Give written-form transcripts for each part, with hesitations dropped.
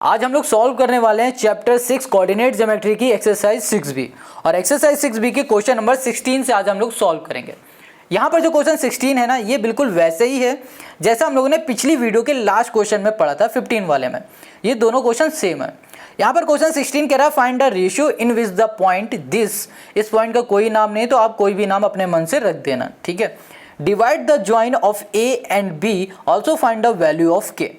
आज हम लोग सॉल्व करने वाले हैं चैप्टर 6 कोऑर्डिनेट ज्योमेट्री की एक्सरसाइज 6b और एक्सरसाइज 6b के क्वेश्चन नंबर 16 से आज हम लोग सॉल्व करेंगे। यहाँ पर जो क्वेश्चन 16 है ना, ये बिल्कुल वैसे ही है जैसा हम लोगों ने पिछली वीडियो के लास्ट क्वेश्चन में पढ़ा था 15 वाले में। ये दोनों क्वेश्चन सेम है। यहाँ पर क्वेश्चन 16 कह रहा है find the ratio in which the point this. इस पॉइंट का कोई नाम नहीं तो आप कोई भी नाम अपने मन से रख देना, ठीक है। Divide the join of A and B, also find the value of K.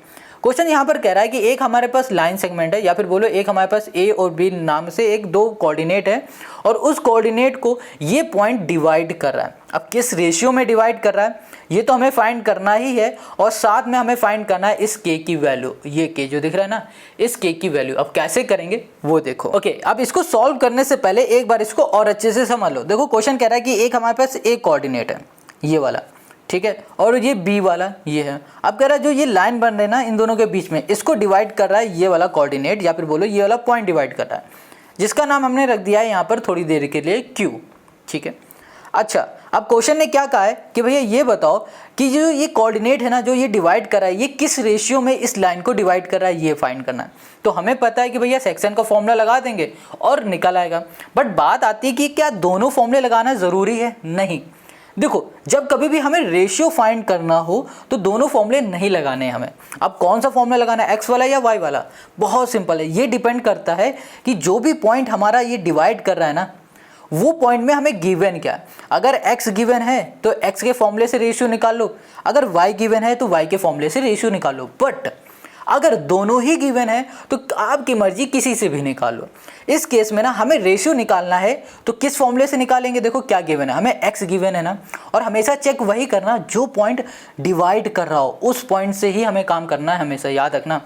Question यहाँ पर कह रहा है कि एक हमारे पास लाइन सेगमेंट है या फिर बोलो एक हमारे पास ए और बी नाम से एक दो कोऑर्डिनेट है और उस कोऑर्डिनेट को ये पॉइंट डिवाइड कर रहा है। अब किस रेशियो में डिवाइड कर रहा है ये तो हमें फाइंड करना ही है और साथ में हमें फाइंड करना है इस के की वैल्यू। ये के जो दिख रहा है ना, इस के की वैल्यू। अब कैसे करेंगे वो देखो। ओके, अब इसको सॉल्व करने से पहले एक बार इसको और अच्छे से समझ लो। देखो क्वेश्चन कह रहा है कि एक हमारे पास एक कोऑर्डिनेट है ये वाला, ठीक है, और ये बी वाला ये है। अब कह रहा है जो ये लाइन बन रही है ना इन दोनों के बीच में, इसको डिवाइड कर रहा है ये वाला कोऑर्डिनेट या फिर बोलो ये वाला पॉइंट डिवाइड कर रहा है, जिसका नाम हमने रख दिया है यहाँ पर थोड़ी देर के लिए क्यू, ठीक है। अच्छा, अब क्वेश्चन ने क्या कहा है कि भैया ये बताओ कि जो ये कोऑर्डिनेट है ना जो ये डिवाइड कर रहा है ये किस रेशियो में इस लाइन को डिवाइड कर रहा है, ये फाइंड करना है। तो हमें पता है कि भैया सेक्शन का फॉर्मूला लगा देंगे और निकल आएगा। बट बात आती है कि क्या दोनों फॉर्मूले लगाना ज़रूरी है? नहीं। देखो, जब कभी भी हमें रेशियो फाइंड करना हो तो दोनों फॉर्मूले नहीं लगाने हैं हमें। अब कौन सा फॉर्मूला लगाना है, एक्स वाला या वाई वाला? बहुत सिंपल है, ये डिपेंड करता है कि जो भी पॉइंट हमारा ये डिवाइड कर रहा है ना वो पॉइंट में हमें गिवन क्या है। अगर x गिवन है तो x के फॉर्मूले से रेशियो निकाल लो, अगर y गिवन है तो y के फॉर्मूले से रेशियो निकाल लो। बट अगर दोनों ही गिवन है तो आपकी मर्जी किसी से भी निकाल लो। इस केस में ना हमें रेशियो निकालना है तो किस फॉर्मूले से निकालेंगे? देखो क्या गिवन है, हमें x गिवन है ना, और हमेशा चेक वही करना जो पॉइंट डिवाइड कर रहा हो उस पॉइंट से ही हमें काम करना है, हमेशा याद रखना।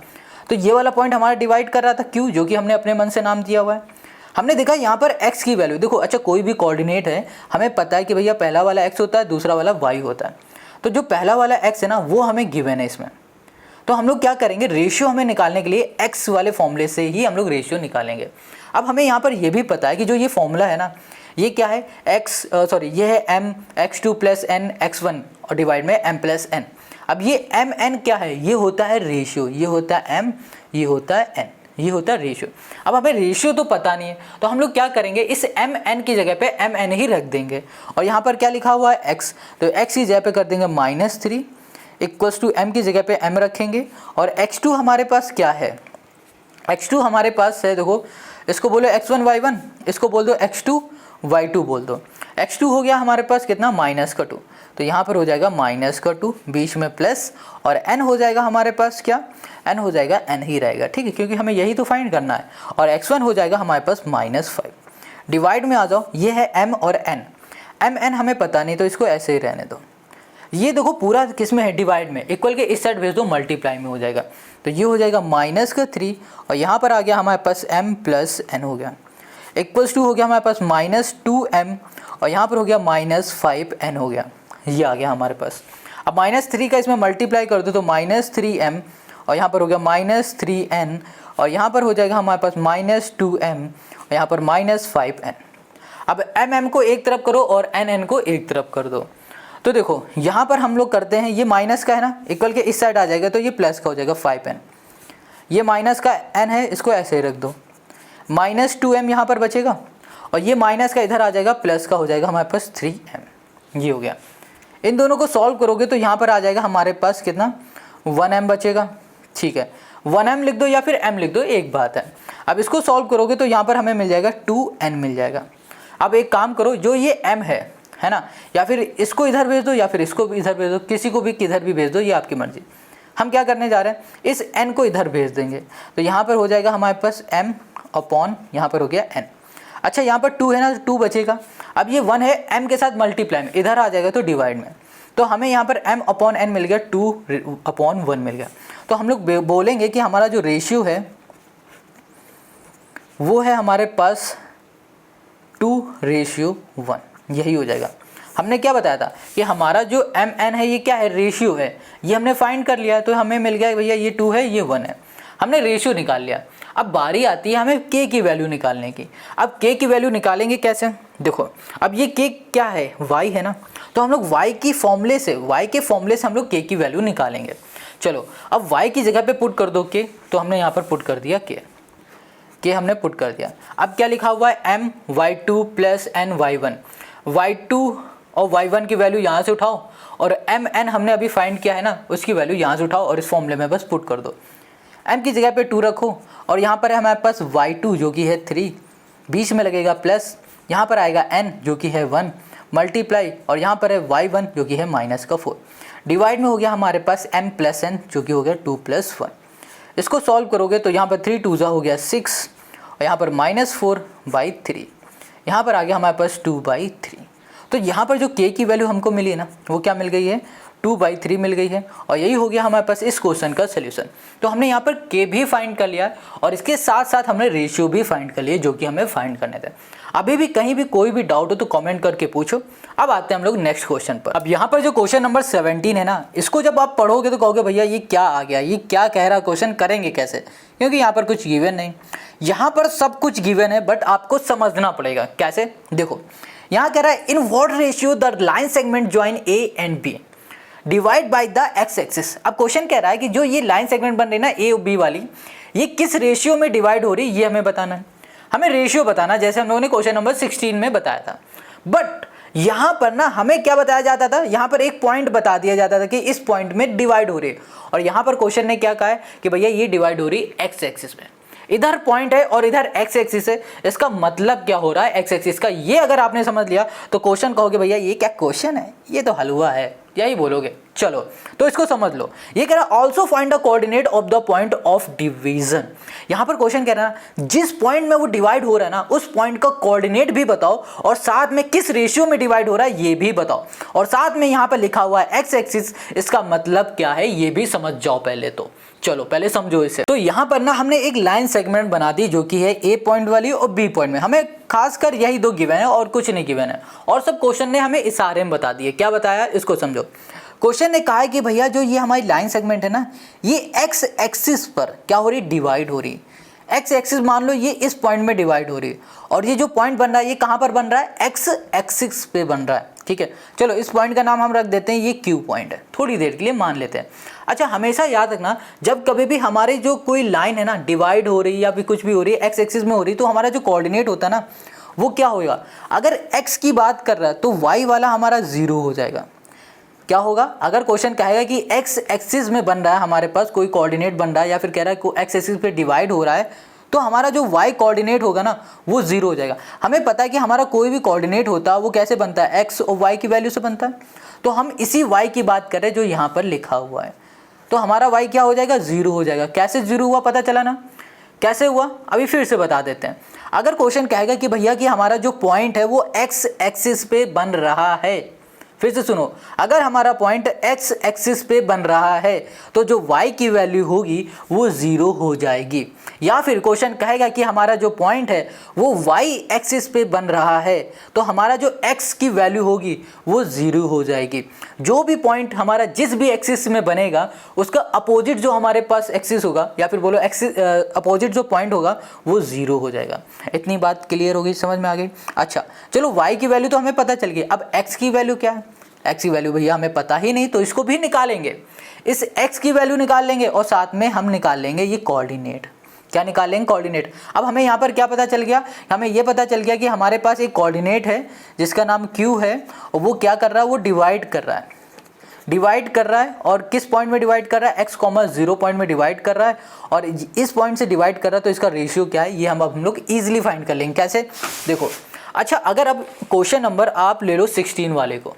तो ये वाला पॉइंट हमारा डिवाइड कर रहा था क्यों, जो कि हमने अपने मन से नाम दिया हुआ है। हमने देखा यहाँ पर x की वैल्यू, देखो अच्छा कोई भी कोऑर्डिनेट है हमें पता है कि भैया पहला वाला x होता है दूसरा वाला y होता है। तो जो पहला वाला x है ना वो हमें गिवन है इसमें। तो हम लोग क्या करेंगे, रेशियो हमें निकालने के लिए x वाले फॉर्मूले से ही हम लोग रेशियो निकालेंगे। अब हमें यहाँ पर ये भी पता है कि जो ये फॉर्मूला है ना ये क्या है, ये है m x2 + n x1 और डिवाइड में m + n। अब ये m n क्या है, ये होता है रेशियो, ये होता है m, ये होता है n, ये होता है रेशियो। अब हमें रेशियो तो पता नहीं है तो हम लोग क्या करेंगे, इस एम एन की जगह पे एम एन ही रख देंगे। और यहाँ पर क्या लिखा हुआ है x, तो x की जगह पे कर देंगे -3 इक्वल्स टू m की जगह पे m रखेंगे। और x2 हमारे पास क्या है, x2 हमारे पास है, देखो इसको बोलो x1 y1, इसको बोल दो x2 y2 बोल दो। x2 हो गया हमारे पास कितना, -2, तो यहाँ पर हो जाएगा -2 बीच में प्लस, और n हो जाएगा हमारे पास क्या, n हो जाएगा n ही रहेगा, ठीक है, क्योंकि हमें यही तो फाइंड करना है। और x1 हो जाएगा हमारे पास -5। डिवाइड में आ जाओ, ये है m और n, m n हमें पता नहीं तो इसको ऐसे ही रहने दो। ये देखो पूरा किस में है, डिवाइड में, इक्वल के इस साइड भेज दो मल्टीप्लाई में हो जाएगा। तो ये हो जाएगा -3 और यहाँ पर आ गया हमारे पास m + n हो गया, इक्वल्स टू हो गया हमारे पास -2m और यहाँ पर हो गया -5n हो गया, ये आ गया हमारे पास। अब -3 का इसमें मल्टीप्लाई कर दो तो -3m और यहाँ पर हो गया -3n और यहाँ पर हो जाएगा हमारे पास -2m और यहाँ पर -5n। अब m को एक तरफ करो और n को एक तरफ कर दो। तो देखो यहाँ पर हम लोग करते हैं, ये माइनस का है ना, इक्वल के इस साइड आ जाएगा तो ये प्लस का हो जाएगा 5n, ये माइनस का n है इसको ऐसे ही रख दो, -2m यहाँ पर बचेगा और ये माइनस का इधर आ जाएगा, प्लस का हो जाएगा हमारे पास 3m, ये हो गया। इन दोनों को सॉल्व करोगे तो यहाँ पर आ जाएगा हमारे पास कितना, 1m बचेगा, ठीक है, 1m लिख दो या फिर m लिख दो, एक बात है। अब इसको सॉल्व करोगे तो यहाँ पर हमें मिल जाएगा 2n मिल जाएगा। अब एक काम करो, जो ये m है ना, या फिर इसको इधर भेज दो या फिर इसको भी इधर भेज दो, किसी को भी किधर भी भेज दो, ये आपकी मर्जी। हम क्या करने जा रहे हैं, इस n को इधर भेज देंगे तो यहाँ पर हो जाएगा हमारे पास m अपॉन यहाँ पर हो गया n। अच्छा यहाँ पर 2 है ना, 2 बचेगा। अब ये 1 है m के साथ मल्टीप्लाई में, इधर आ जाएगा तो डिवाइड में, तो हमें यहाँ पर m अपॉन n मिल गया, 2/1 मिल गया। तो हम लोग बोलेंगे कि हमारा जो रेशियो है वो है हमारे पास 2:1, यही हो जाएगा। हमने क्या बताया था कि हमारा जो एम एन है ये क्या है, रेशियो है, ये हमने फाइंड कर लिया, तो हमें मिल गया भैया ये 2 है ये 1 है, हमने रेशियो निकाल लिया। अब बारी आती है हमें के की वैल्यू निकालने की। अब के की वैल्यू निकालेंगे कैसे, देखो अब ये के क्या है, y है ना, तो हम लोग y के फॉर्मूले से हम लोग के की वैल्यू निकालेंगे। चलो अब y की जगह पे पुट कर दो के, तो हमने यहाँ पर पुट कर दिया के हमने पुट कर दिया। अब क्या लिखा हुआ है m y2 plus n y1, y2 और y1 की वैल्यू यहाँ से उठाओ और mn हमने अभी फाइंड किया है ना, उसकी वैल्यू यहाँ से उठाओ और इस फॉर्मूले में बस पुट कर दो। m की जगह पे 2 रखो और यहाँ पर है हमारे पास y2 जो कि है 3, बीच में लगेगा प्लस, यहाँ पर आएगा n जो कि है 1 मल्टीप्लाई और यहाँ पर है y1 जो कि है -4, डिवाइड में हो गया हमारे पास m प्लस n जो कि हो गया 2 + 1। इसको सॉल्व करोगे तो यहाँ पर 3 2 हो गया 6 और यहाँ पर -4/3, यहाँ पर आ गया हमारे पास 2/3। तो यहाँ पर जो k की वैल्यू हमको मिली है ना, वो क्या मिल गई है 2/3 मिल गई है और यही हो गया हमारे पास इस क्वेश्चन का सोल्यूशन। तो हमने यहाँ पर k भी फाइंड कर लिया और इसके साथ साथ हमने रेशियो भी फाइंड कर लिए जो कि हमें फाइंड करने थे। अभी भी कहीं भी कोई भी डाउट हो तो कमेंट करके पूछो। अब आते हैं हम लोग नेक्स्ट क्वेश्चन पर। अब यहाँ पर जो क्वेश्चन नंबर 17 है ना, इसको जब आप पढ़ोगे तो कहोगे भैया ये क्या आ गया, ये क्या कह रहा, क्वेश्चन करेंगे कैसे, क्योंकि यहाँ पर कुछ गिवन नहीं। यहाँ पर सब कुछ गिवन है बट आपको समझना पड़ेगा कैसे। देखो यहाँ कह रहा है in what ratio the line segment join A and B divide by the X axis. अब क्वेश्चन कह रहा है कि जो ये लाइन सेगमेंट बन रही है ना ए और बी वाली, ये किस रेशियो में डिवाइड हो रही है, ये हमें बताना है। हमें रेशियो बताना, जैसे हम लोगों ने क्वेश्चन नंबर 16 में बताया था। बट यहाँ पर ना हमें क्या बताया जाता था, यहाँ पर एक पॉइंट बता दिया जाता था कि इस पॉइंट में डिवाइड हो रही है, और यहाँ पर क्वेश्चन ने क्या कहा है कि भैया ये डिवाइड हो रही है एक्स एक्सिस में। इधर पॉइंट है और इधर एक्स एक्सिस है, इसका मतलब क्या हो रहा है एक्स एक्सिस का। ये अगर आपने समझ लिया तो क्वेश्चन कहोगे भैया ये क्या क्वेश्चन है, ये तो हलवा है, यही बोलोगे। चलो तो इसको समझ लो। ये कह रहा है also find the coordinate of the point of division. यहाँ पर क्वेश्चन कह रहा है जिस पॉइंट में वो डिवाइड हो रहा है ना, उस पॉइंट का कोऑर्डिनेट भी बताओ और साथ में किस रेशियो में डिवाइड हो रहा है ये भी बताओ, और साथ में यहाँ पर लिखा हुआ है एक्स एक्सिस, इसका मतलब क्या है ये भी समझ जाओ पहले। तो चलो पहले समझो इसे। तो यहाँ पर ना हमने एक लाइन सेगमेंट बना दी जो कि है ए पॉइंट वाली और बी पॉइंट में। हमें खासकर यही दो गिवन है और कुछ नहीं गिवन है, और सब क्वेश्चन ने हमें इशारे में बता दिए। क्या बताया इसको समझो। क्वेश्चन ने कहा है कि भैया जो ये हमारी लाइन सेगमेंट है ना, ये एक्स एक्सिस पर क्या हो रही, डिवाइड हो रही। एक्स एक्सिस मान लो ये इस पॉइंट में डिवाइड हो रही है, और ये जो पॉइंट बन रहा है ये कहाँ पर बन रहा है, एक्स एक्सिस पे बन रहा है। ठीक है, चलो इस पॉइंट का नाम हम रख देते हैं ये क्यू पॉइंट है, थोड़ी देर के लिए मान लेते हैं। अच्छा हमेशा याद रखना, जब कभी भी हमारी जो कोई लाइन है ना डिवाइड हो रही है या फिर कुछ भी हो रही है एक्स एक्सिस में हो रही है, तो हमारा जो कोऑर्डिनेट होता है ना वो क्या होगा, अगर एक्स की बात कर रहा है तो वाई वाला हमारा 0 हो जाएगा। क्या होगा, अगर क्वेश्चन कहेगा कि एक्स एक्सिस में बन रहा है हमारे पास कोई कोऑर्डिनेट बन रहा है या फिर कह रहा है कोई एक्स एक्सिस पे डिवाइड हो रहा है, तो हमारा जो y कोऑर्डिनेट होगा ना वो 0 हो जाएगा। हमें पता है कि हमारा कोई भी कोऑर्डिनेट होता है वो कैसे बनता है, x और y की वैल्यू से बनता है। तो हम इसी y की बात कर रहे हैं जो यहाँ पर लिखा हुआ है। तो हमारा y क्या हो जाएगा, 0 हो जाएगा। कैसे 0 हुआ पता चला ना, कैसे हुआ अभी फिर से बता देते हैं। अगर क्वेश्चन कहेगा कि भैया कि हमारा जो पॉइंट है वो एक्स एक्सिस पे बन रहा है, फिर से सुनो, अगर हमारा पॉइंट एक्स एक्सिस पे बन रहा है तो जो y की वैल्यू होगी वो 0 हो जाएगी। या फिर क्वेश्चन कहेगा कि हमारा जो पॉइंट है वो y एक्सिस पे बन रहा है तो हमारा जो x की वैल्यू होगी वो 0 हो जाएगी। जो भी पॉइंट हमारा जिस भी एक्सिस में बनेगा उसका अपोजिट जो हमारे पास एक्सिस होगा या फिर बोलो एक्सिस अपोजिट जो पॉइंट होगा वो 0 हो जाएगा। इतनी बात क्लियर होगी, समझ में आ गई। अच्छा चलो y की वैल्यू तो हमें पता चल गई, अब x की वैल्यू क्या है, x की वैल्यू भैया हमें पता ही नहीं, तो इसको भी निकालेंगे। इस x की वैल्यू निकाल लेंगे और साथ में हम निकाल लेंगे ये कोऑर्डिनेट। क्या निकाल लेंगे, कोऑर्डिनेट। अब हमें यहाँ पर क्या पता चल गया, हमें ये पता चल गया कि हमारे पास एक कोऑर्डिनेट है जिसका नाम q है, और वो क्या कर रहा है, वो डिवाइड कर रहा है। डिवाइड कर रहा है और किस पॉइंट में डिवाइड कर रहा है, x, 0 पॉइंट में डिवाइड कर रहा है, और इस पॉइंट से डिवाइड कर रहा है। तो इसका रेशियो क्या है ये हम लोग ईजिली फाइंड कर लेंगे। कैसे, देखो। अच्छा अगर अब क्वेश्चन नंबर आप ले लो 16 वाले को,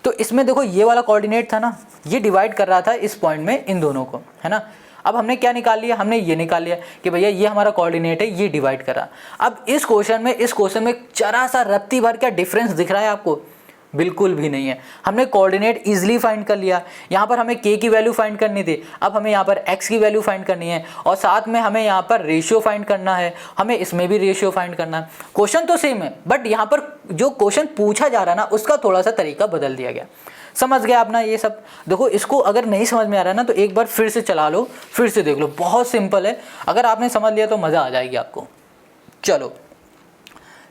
तो इसमें देखो ये वाला कोऑर्डिनेट था ना, ये डिवाइड कर रहा था इस पॉइंट में इन दोनों को, है ना। अब हमने क्या निकाल लिया, हमने ये निकाल लिया कि भैया ये हमारा कोऑर्डिनेट है, ये डिवाइड कर रहा। अब इस क्वेश्चन में जरा सा रत्ती भर क्या डिफरेंस दिख रहा है आपको, बिल्कुल भी नहीं है। हमने कोऑर्डिनेट इजीली फाइंड कर लिया। यहाँ पर हमें k की वैल्यू फाइंड करनी थी, अब हमें यहाँ पर x की वैल्यू फाइंड करनी है, और साथ में हमें यहाँ पर रेशियो फाइंड करना है, हमें इसमें भी रेशियो फाइंड करना है। क्वेश्चन तो सेम है बट यहाँ पर जो क्वेश्चन पूछा जा रहा है ना उसका थोड़ा सा तरीका बदल दिया गया। समझ गया अपना ये सब। देखो इसको अगर नहीं समझ में आ रहा है ना तो एक बार फिर से चला लो, फिर से देख लो, बहुत सिंपल है। अगर आपने समझ लिया तो मज़ा आ जाएगी आपको। चलो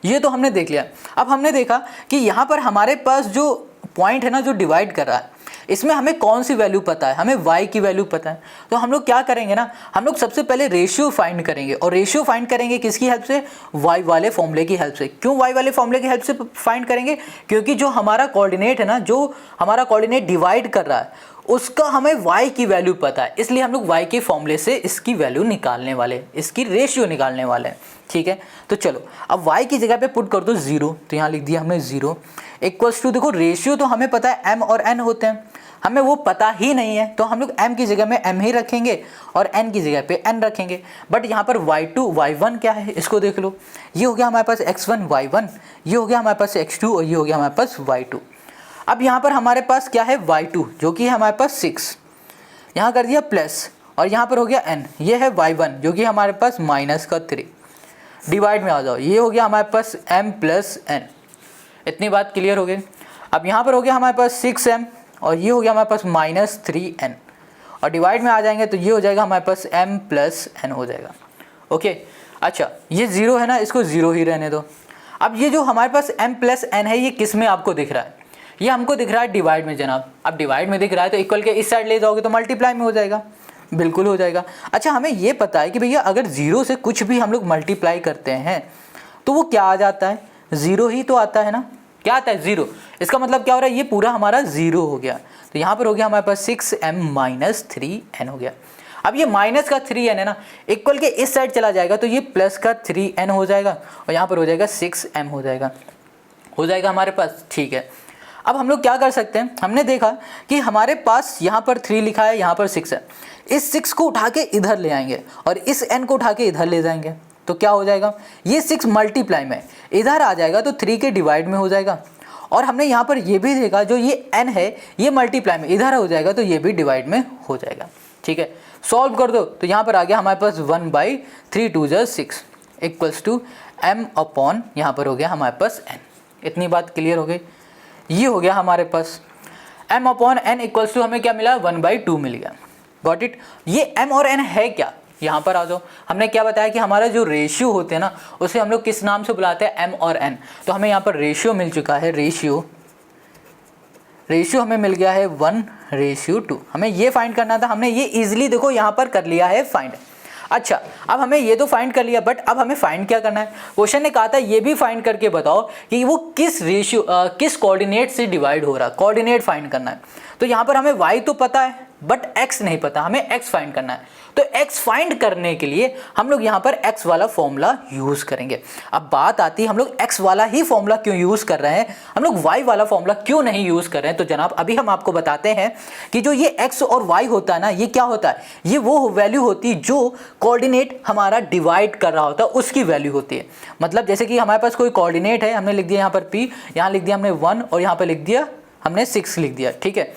ये तो हमने देख लिया। अब हमने देखा कि यहाँ पर हमारे पास जो पॉइंट है ना जो डिवाइड कर रहा है, इसमें हमें कौन सी वैल्यू पता है, हमें y की वैल्यू पता है। तो हम लोग क्या करेंगे ना, हम लोग सबसे पहले रेशियो फाइंड करेंगे, और रेशियो फाइंड करेंगे किसकी हेल्प से, y वाले फॉर्मूले की हेल्प से। क्यों y वाले फॉर्मूले की हेल्प से फाइंड करेंगे, क्योंकि जो हमारा कोऑर्डिनेट है ना, जो हमारा कोऑर्डिनेट डिवाइड कर रहा है उसका हमें y की वैल्यू पता है, इसलिए हम लोग y के फॉर्मूले से इसकी वैल्यू निकालने वाले, इसकी रेशियो निकालने वाले हैं। ठीक है, तो चलो अब y की जगह पे पुट कर दो 0, तो यहाँ लिख दिया हमने 0 इक्वल्स टू, देखो रेशियो तो हमें पता है m और n होते हैं, हमें वो पता ही नहीं है, तो हम लोग m की जगह में m ही रखेंगे और n की जगह पे n रखेंगे। बट यहाँ पर y2 y1 क्या है, इसको देख लो, ये हो गया हमारे पास x1 y1, ये हो गया हमारे पास x2 और ये हो गया हमारे पास y2। अब यहाँ पर हमारे पास क्या है y2 जो कि है हमारे पास 6, यहाँ कर दिया प्लस, और यहाँ पर हो गया n, ये है y1 जो कि हमारे पास माइनस का 3, डिवाइड में आ जाओ, ये हो गया हमारे पास m प्लस n। इतनी बात क्लियर हो गई। अब यहाँ पर हो गया हमारे पास 6m और ये हो गया हमारे पास माइनस 3n, और डिवाइड में आ जाएंगे तो ये हो जाएगा हमारे पास m प्लस n हो जाएगा। ओके, अच्छा ये 0 है ना, इसको 0 ही रहने दो। अब ये जो हमारे पास m प्लस n है, ये किस में आपको दिख रहा है, ये हमको दिख रहा है डिवाइड में जनाब। अब डिवाइड में दिख रहा है तो इक्वल के इस साइड ले जाओगे तो मल्टीप्लाई में हो जाएगा, बिल्कुल हो जाएगा। अच्छा हमें ये पता है कि भैया अगर 0 से कुछ भी हम लोग मल्टीप्लाई करते हैं तो वो क्या आ जाता है, 0 ही तो आता है ना, क्या आता है 0। इसका मतलब क्या हो रहा है, ये पूरा हमारा 0 हो गया। तो यहाँ पर हो गया हमारे पास 6m माइनस 3n हो गया। अब ये माइनस का 3n है ना, इक्वल के इस साइड चला जाएगा तो ये प्लस का 3n हो जाएगा, और यहाँ पर हो जाएगा 6m हो जाएगा हमारे पास। ठीक है, अब हम लोग क्या कर सकते हैं, हमने देखा कि हमारे पास यहाँ पर 3 लिखा है, यहाँ पर 6 है, इस 6 को उठा के इधर ले आएंगे और इस n को उठा के इधर ले जाएंगे, तो क्या हो जाएगा, ये 6 मल्टीप्लाई में इधर आ जाएगा तो 3 के डिवाइड में हो जाएगा। और हमने यहाँ पर ये भी देखा जो ये n है ये मल्टीप्लाई में इधर हो जाएगा तो ये भी डिवाइड में हो जाएगा। ठीक है, सॉल्व कर दो तो यहाँ पर आ गया हमारे पास 1/3 2 × 6 इक्वल्स टू m अपॉन, यहाँ पर हो गया हमारे पास n। इतनी बात क्लियर हो गई। ये हो गया हमारे पास m upon n equals to, हमें क्या मिला 1/2 मिल गया। Got it. ये m और n है क्या, यहाँ पर आ जाओ। हमने क्या बताया कि हमारा जो रेशियो होते हैं ना उसे हम लोग किस नाम से बुलाते हैं, m और n। तो हमें यहाँ पर रेशियो मिल चुका है, रेशियो हमें मिल गया है 1:2। हमें ये फाइंड करना था, हमने ये इजीली देखो यहाँ पर कर लिया है फाइंड। अच्छा अब हमें ये तो फाइंड कर लिया, बट अब हमें फाइंड क्या करना है, क्वेश्चन ने कहा था ये भी फाइंड करके बताओ कि वो किस रेशियो किस कोऑर्डिनेट से डिवाइड हो रहा है, कोऑर्डिनेट फाइंड करना है। तो यहाँ पर हमें y तो पता है बट x नहीं पता, हमें x फाइंड करना है। तो x फाइंड करने के लिए हम लोग यहाँ पर x वाला फॉर्मूला यूज़ करेंगे। अब बात आती है हम लोग x वाला ही फॉर्मूला क्यों यूज़ कर रहे हैं, हम लोग y वाला फॉर्मूला क्यों नहीं यूज़ कर रहे हैं। तो जनाब अभी हम आपको बताते हैं कि जो ये x और y होता है ना, ये क्या होता है, ये वो वैल्यू होती है जो कोऑर्डिनेट हमारा डिवाइड कर रहा होता है उसकी वैल्यू होती है। मतलब जैसे कि हमारे पास कोई कोऑर्डिनेट है, हमने लिख दिया यहाँ पर p, यहाँ लिख दिया हमने 1 और यहाँ पर लिख दिया हमने 6 लिख दिया। ठीक है,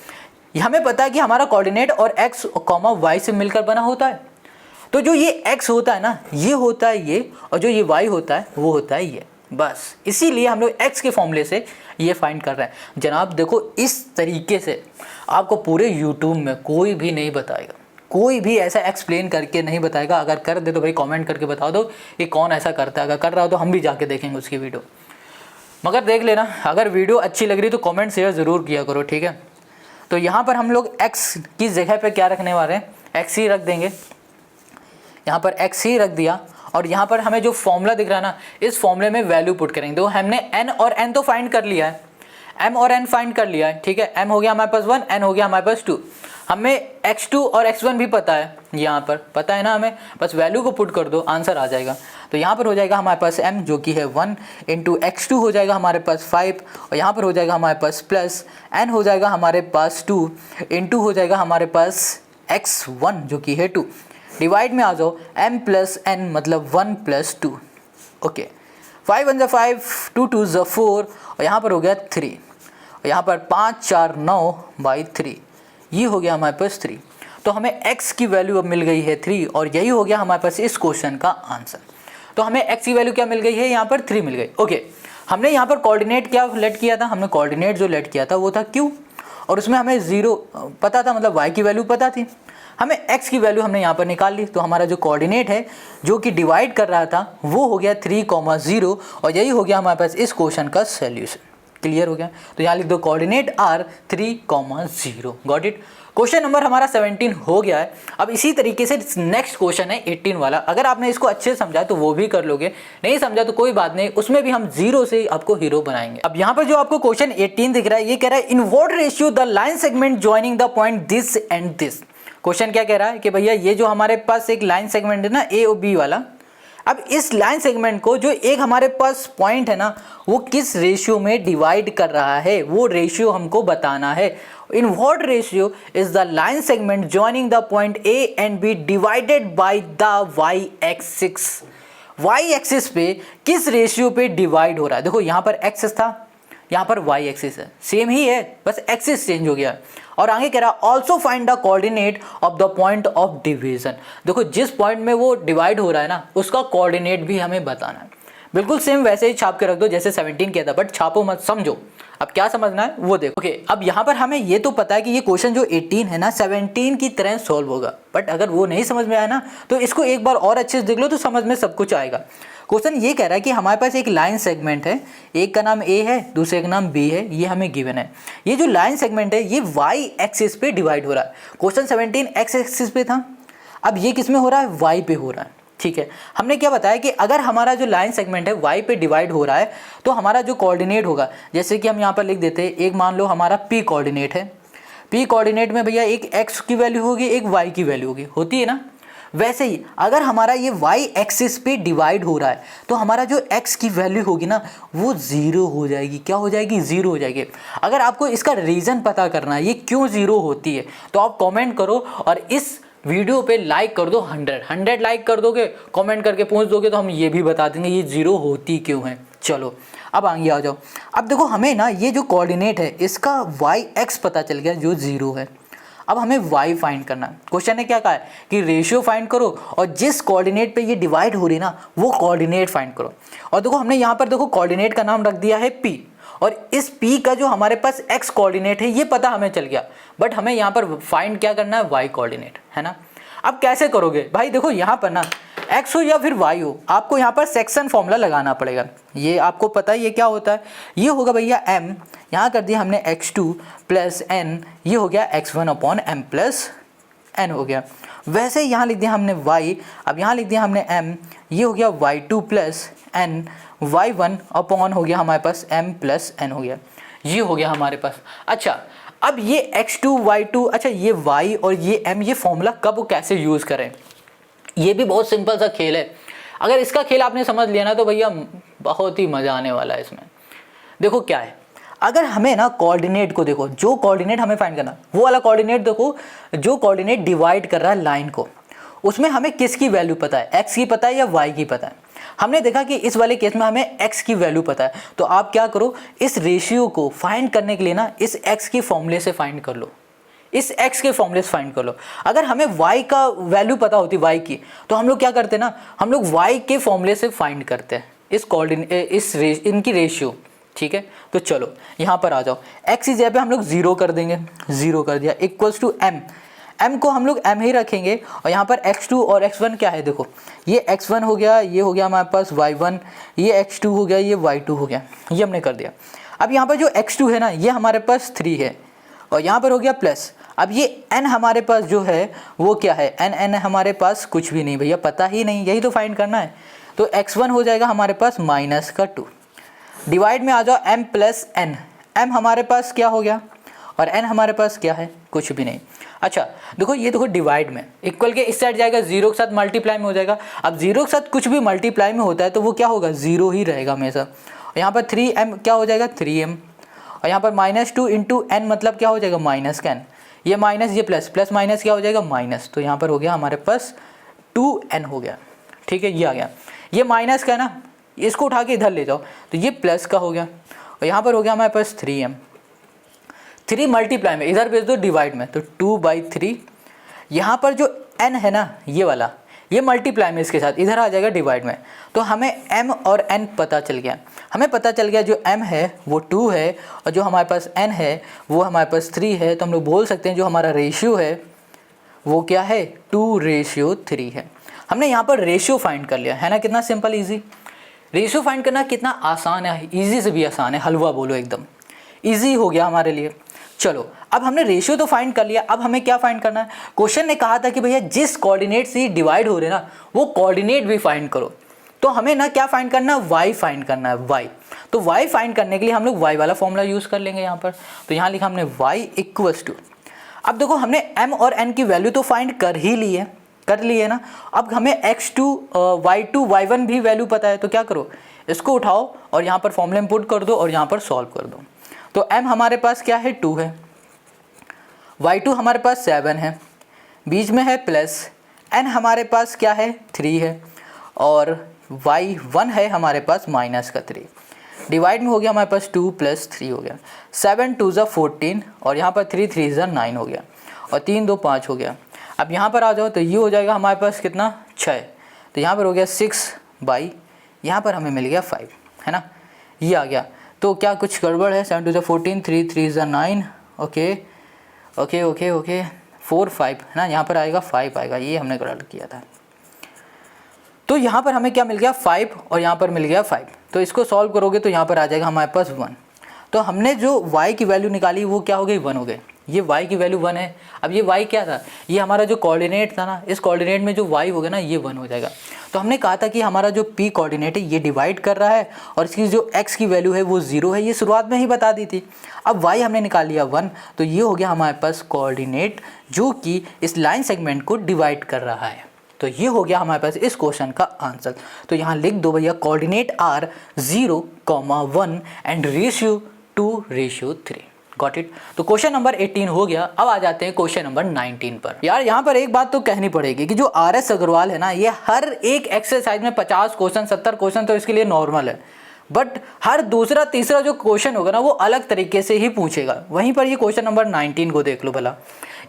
हमें पता है कि हमारा कोऑर्डिनेट और x, y से मिलकर बना होता है। तो जो ये x होता है ना, ये होता है ये, और जो ये y होता है वो होता है ये, बस इसीलिए हम लोग x के फॉर्मूले से ये फाइंड कर रहे हैं। जनाब देखो इस तरीके से आपको पूरे यूट्यूब में कोई भी नहीं बताएगा, कोई भी ऐसा एक्सप्लेन करके नहीं बताएगा। अगर कर दे तो भाई कमेंट करके बता दो कि कौन ऐसा करता है, अगर कर रहा हो तो हम भी जाके देखेंगे उसकी वीडियो। मगर देख लेना, अगर वीडियो अच्छी लग रही तो कमेंट शेयर ज़रूर किया करो। ठीक है, तो यहाँ पर हम लोग x की जगह पे क्या रखने वाले हैं, x ही रख देंगे। यहाँ पर x ही रख दिया, और यहाँ पर हमें जो फॉर्मूला दिख रहा है ना, इस फॉर्मूले में वैल्यू पुट करेंगे। तो हमने n और n तो फाइंड कर लिया है, m और n फाइंड कर लिया है। ठीक है, m हो गया हमारे पास 1, n हो गया हमारे पास 2। हमें x2 और x1 भी पता है, यहाँ पर पता है ना हमें, बस वैल्यू को पुट कर दो आंसर आ जाएगा। तो यहाँ पर हो जाएगा हमारे पास m जो कि है 1 इंटू x2 हो जाएगा हमारे पास 5, और यहाँ पर हो जाएगा हमारे पास प्लस n हो जाएगा हमारे पास 2 इंटू हो जाएगा हमारे पास x1 जो कि है 2। डिवाइड में आ जाओ, m प्लस n मतलब 1 प्लस 2। ओके, 5 1 × 5 2 2 × 4, और यहाँ पर हो गया 3, और यहाँ पर 5 4 9/3, ये हो गया हमारे पास 3। तो हमें x की वैल्यू अब मिल गई है 3, और यही हो गया हमारे पास इस क्वेश्चन का आंसर। तो हमें x की वैल्यू क्या मिल गई है, यहाँ पर 3 मिल गई। ओके, हमने यहाँ पर कोऑर्डिनेट क्या लेट किया था, हमने कोऑर्डिनेट जो लेट किया था वो था q, और उसमें हमें 0 पता था, मतलब y की वैल्यू पता थी। हमें x की वैल्यू हमने यहाँ पर निकाल ली। तो हमारा जो कोऑर्डिनेट है जो कि डिवाइड कर रहा था वो हो गया 3, 0, और यही हो गया हमारे पास इस क्वेश्चन का सॉल्यूशन। क्लियर हो गया। तो यहाँ लिख दो coordinate are 3,0। Got it. Question number हमारा 17 हो गया है। अब इसी तरीके से नेक्स्ट क्वेश्चन है 18 वाला। अगर आपने इसको अच्छे से समझा तो वो भी कर लोगे, नहीं समझा तो कोई बात नहीं, उसमें भी हम जीरो से आपको हीरो बनाएंगे। अब यहाँ पर जो आपको क्वेश्चन 18 दिख रहा है, ये कह रहा है in what ratio the line segment joining the point this and this. Question क्या कह रहा है कि भैया ये जो हमारे पास एक लाइन सेगमेंट है ना ए और बी वाला, अब इस लाइन सेगमेंट को जो एक हमारे पास पॉइंट है ना वो किस रेशियो में डिवाइड कर रहा है, वो रेशियो हमको बताना है। In what ratio is the line segment joining the point A and B divided by the Y axis. Y axis पे किस रेशियो पे डिवाइड हो रहा है। देखो यहाँ पर एक्सिस था, यहाँ पर वाई एक्सिस है, सेम ही है, बस एक्सिस चेंज हो गया। और आगे कह रहा also find the coordinate of the point of division. देखो जिस पॉइंट में वो डिवाइड हो रहा है ना उसका कोऑर्डिनेट भी हमें बताना है। बिल्कुल सेम वैसे ही छाप के रख दो जैसे 17 किया था, बट छापो मत, समझो अब क्या समझना है वो देखो। ओके, अब यहाँ पर हमें ये तो पता है कि ये क्वेश्चन जो 18 है ना 17 की तरह सॉल्व होगा, बट अगर वो नहीं समझ में आया ना तो इसको एक बार और अच्छे से देख लो तो समझ में सब कुछ आएगा। क्वेश्चन ये कह रहा है कि हमारे पास एक लाइन सेगमेंट है, एक का नाम ए है, दूसरे का नाम बी है, ये हमें गिवन है। ये जो लाइन सेगमेंट है ये वाई एक्सिस पे डिवाइड हो रहा है। क्वेश्चन 17 एक्स एक्सिस पे था, अब ये किस में हो रहा है, वाई पे हो रहा है। ठीक है, हमने क्या बताया कि अगर हमारा जो लाइन सेगमेंट है वाई पे डिवाइड हो रहा है तो हमारा जो कोऑर्डिनेट होगा, जैसे कि हम यहाँ पर लिख देते हैं, एक मान लो हमारा पी कोऑर्डिनेट है, पी कोऑर्डिनेट में भैया एक एक्स की वैल्यू होगी, एक वाई की वैल्यू होगी, होती है ना। वैसे ही अगर हमारा ये वाई एक्सिस पे डिवाइड हो रहा है तो हमारा जो एक्स की वैल्यू होगी ना वो ज़ीरो हो जाएगी। क्या हो जाएगी, ज़ीरो हो जाएगी। अगर आपको इसका रीज़न पता करना है ये क्यों ज़ीरो होती है तो आप कमेंट करो और इस वीडियो पे लाइक कर दो 100 लाइक कर दोगे, कमेंट करके पूछ दोगे तो हम ये भी बता देंगे ये ज़ीरो होती क्यों है। चलो अब आगे आ जाओ। अब देखो हमें ना ये जो कोऑर्डिनेट है इसका वाई एक्स पता चल गया जो ज़ीरो है। अब हमें y फाइंड करना है। क्वेश्चन ने क्या कहा है कि रेशियो फाइंड करो और जिस कोऑर्डिनेट पे ये डिवाइड हो रही है ना वो कोऑर्डिनेट फाइंड करो। और देखो हमने यहाँ पर देखो कोऑर्डिनेट का नाम रख दिया है p, और इस p का जो हमारे पास x कोऑर्डिनेट है ये पता हमें चल गया, बट हमें यहाँ पर फाइंड क्या करना है, y कोऑर्डिनेट, है ना। अब कैसे करोगे भाई, देखो यहाँ पर ना x हो या फिर y हो, आपको यहाँ पर सेक्शन फॉर्मूला लगाना पड़ेगा। ये आपको पता है ये क्या होता है, ये होगा भैया m, यहाँ कर दिया हमने x2 प्लस n, ये हो गया x1 upon m plus n हो गया। वैसे यहाँ लिख दिया हमने y, अब यहाँ लिख दिया हमने m, ये हो गया y2 plus n, y1 upon हो गया हमारे पास m प्लस n हो गया, ये हो गया हमारे पास। अच्छा अब ये x2 y2, अच्छा ये y और ये m, ये फॉर्मूला कब कैसे यूज़ करें, ये भी बहुत सिंपल सा खेल है। अगर इसका खेल आपने समझ लिया ना तो भैया बहुत ही मज़ा आने वाला है इसमें। देखो क्या है, अगर हमें ना कोऑर्डिनेट को देखो, जो कोऑर्डिनेट हमें फाइंड करना वो वाला कोऑर्डिनेट देखो, जो कोऑर्डिनेट डिवाइड कर रहा है लाइन को, उसमें हमें किसकी वैल्यू पता है, एक्स की पता है या वाई की पता है। हमने देखा कि इस वाले केस में हमें एक्स की वैल्यू पता है, तो आप क्या करो, इस रेशियो को फाइंड करने के लिए ना इस एक्स के फॉर्मूले से फाइंड कर लो, इस x के फॉर्मूले से फाइंड कर लो। अगर हमें y का वैल्यू पता होती y की तो हम लोग क्या करते ना, हम लोग y के फॉर्मूले से फाइंड करते हैं इस कोऑर्डिनेट इनकी रेशियो। ठीक है, तो चलो यहाँ पर आ जाओ, x की जगह पे हम लोग 0 कर देंगे, 0 कर दिया, इक्वल्स टू m को हम लोग m ही रखेंगे, और यहाँ पर x2 और x1 क्या है, देखो ये x1 हो गया, ये हो गया हमारे पास y1, ये x2 हो गया, ये y2 हो गया, ये हमने कर दिया। अब यहाँ पर जो x2 है ना ये हमारे पास 3 है, और यहाँ पर हो गया प्लस। अब ये n हमारे पास जो है वो क्या है, n हमारे पास कुछ भी नहीं भैया, पता ही नहीं, यही तो फाइंड करना है। तो x1 हो जाएगा हमारे पास -2, डिवाइड में आ जाओ m प्लस n, m हमारे पास क्या हो गया और n हमारे पास क्या है, कुछ भी नहीं। अच्छा देखो ये देखो डिवाइड में इक्वल के इस साइड जाएगा, 0 के साथ मल्टीप्लाई में हो जाएगा। अब 0 के साथ कुछ भी मल्टीप्लाई में होता है तो वो क्या होगा, 0 ही रहेगा हमेशा। यहाँ पर 3m क्या हो जाएगा, 3m, और यहाँ पर -2 इंटू n मतलब क्या हो जाएगा, -n, ये माइनस ये प्लस, प्लस माइनस क्या हो जाएगा, माइनस, तो यहाँ पर हो गया हमारे पास 2n हो गया। ठीक है, ये आ गया, ये माइनस का ना, इसको उठा के इधर ले जाओ तो ये प्लस का हो गया, और यहाँ पर हो गया हमारे पास 3m, 3 मल्टीप्लाई में इधर भेज दो डिवाइड में, तो 2/3। यहाँ पर जो n है ना ये वाला, ये मल्टीप्लाई में इसके साथ इधर आ जाएगा डिवाइड में, तो हमें m और n पता चल गया। हमें पता चल गया जो m है वो 2 है और जो हमारे पास n है वो हमारे पास 3 है, तो हम लोग बोल सकते हैं जो हमारा रेशियो है वो क्या है, 2:3 है। हमने यहाँ पर रेशियो फाइंड कर लिया है ना, कितना सिंपल ईजी। रेशियो फाइंड करना कितना आसान है, ईजी से भी आसान है, हलवा बोलो एकदम। ईजी हो गया हमारे लिए। चलो अब हमने रेशियो तो फाइंड कर लिया, अब हमें क्या फाइंड करना है? क्वेश्चन ने कहा था कि भैया जिस कोऑर्डिनेट से डिवाइड हो रहे हैं ना वो कोऑर्डिनेट भी फाइंड करो। तो हमें ना क्या फाइंड करना है? वाई फाइंड करना है, वाई। तो वाई फाइंड करने के लिए हम लोग वाई वाला फॉर्मूला यूज़ कर लेंगे यहाँ पर। तो यहाँ लिखा हमने वाई इक्वल्स टू, अब देखो हमने m और n की वैल्यू तो फाइंड कर ही ली है, कर ली है ना। अब हमें x2 y2 y1 भी वैल्यू पता है, तो क्या करो इसको उठाओ और यहाँ पर फॉर्मूले में पुट कर दो और यहाँ पर सॉल्व कर दो। तो m हमारे पास क्या है? 2 है, y2 हमारे पास 7 है, बीच में है प्लस, n हमारे पास क्या है? 3 है, और y1 है हमारे पास माइनस का 3। डिवाइड में हो गया हमारे पास 2 + 3 हो गया, 7 2 = 14 और यहाँ पर 3 3 = 9 हो गया, और 3 2 5 हो गया। अब यहाँ पर आ जाओ तो ये हो जाएगा हमारे पास कितना? 6। तो यहाँ पर हो गया 6 बाई, यहाँ पर हमें मिल गया 5, है ना, ये आ गया। तो क्या कुछ गड़बड़ है? 7 2 = 14, 3 3 = 9, ओके ओके ओके ओके 4 5 है ना, यहाँ पर आएगा 5 आएगा, ये हमने गलत किया था। तो यहाँ पर हमें क्या मिल गया? 5 और यहाँ पर मिल गया 5। तो इसको सॉल्व करोगे तो यहाँ पर आ जाएगा हमारे पास 1। तो हमने जो y की वैल्यू निकाली वो क्या हो गई? 1 हो गई। ये y की वैल्यू 1 है। अब ये y क्या था? ये हमारा जो कोऑर्डिनेट था ना, इस कोऑर्डिनेट में जो y हो गया ना ये 1 हो जाएगा। तो हमने कहा था कि हमारा जो p कोऑर्डिनेट है ये डिवाइड कर रहा है और इसकी जो x की वैल्यू है वो 0 है, ये शुरुआत में ही बता दी थी। अब y हमने निकाल लिया 1, तो ये हो गया हमारे पास कोऑर्डिनेट जो कि इस लाइन सेगमेंट को डिवाइड कर रहा है। तो ये हो गया हमारे पास इस क्वेश्चन का आंसर। तो यहाँ लिख दो भैया coordinate are 0, 1 and ratio 2:3। Got it. तो क्वेश्चन नंबर 18 हो गया। अब आ जाते हैं क्वेश्चन नंबर 19 पर। यार यहाँ पर एक बात तो कहनी पड़ेगी कि जो आर.एस. अग्रवाल है ना, ये हर एक एक्सरसाइज में 50 क्वेश्चन 70 क्वेश्चन तो इसके लिए नॉर्मल है, बट हर दूसरा तीसरा जो क्वेश्चन होगा ना वो अलग तरीके से ही पूछेगा। वहीं पर ये क्वेश्चन नंबर 19 को देख लो भला।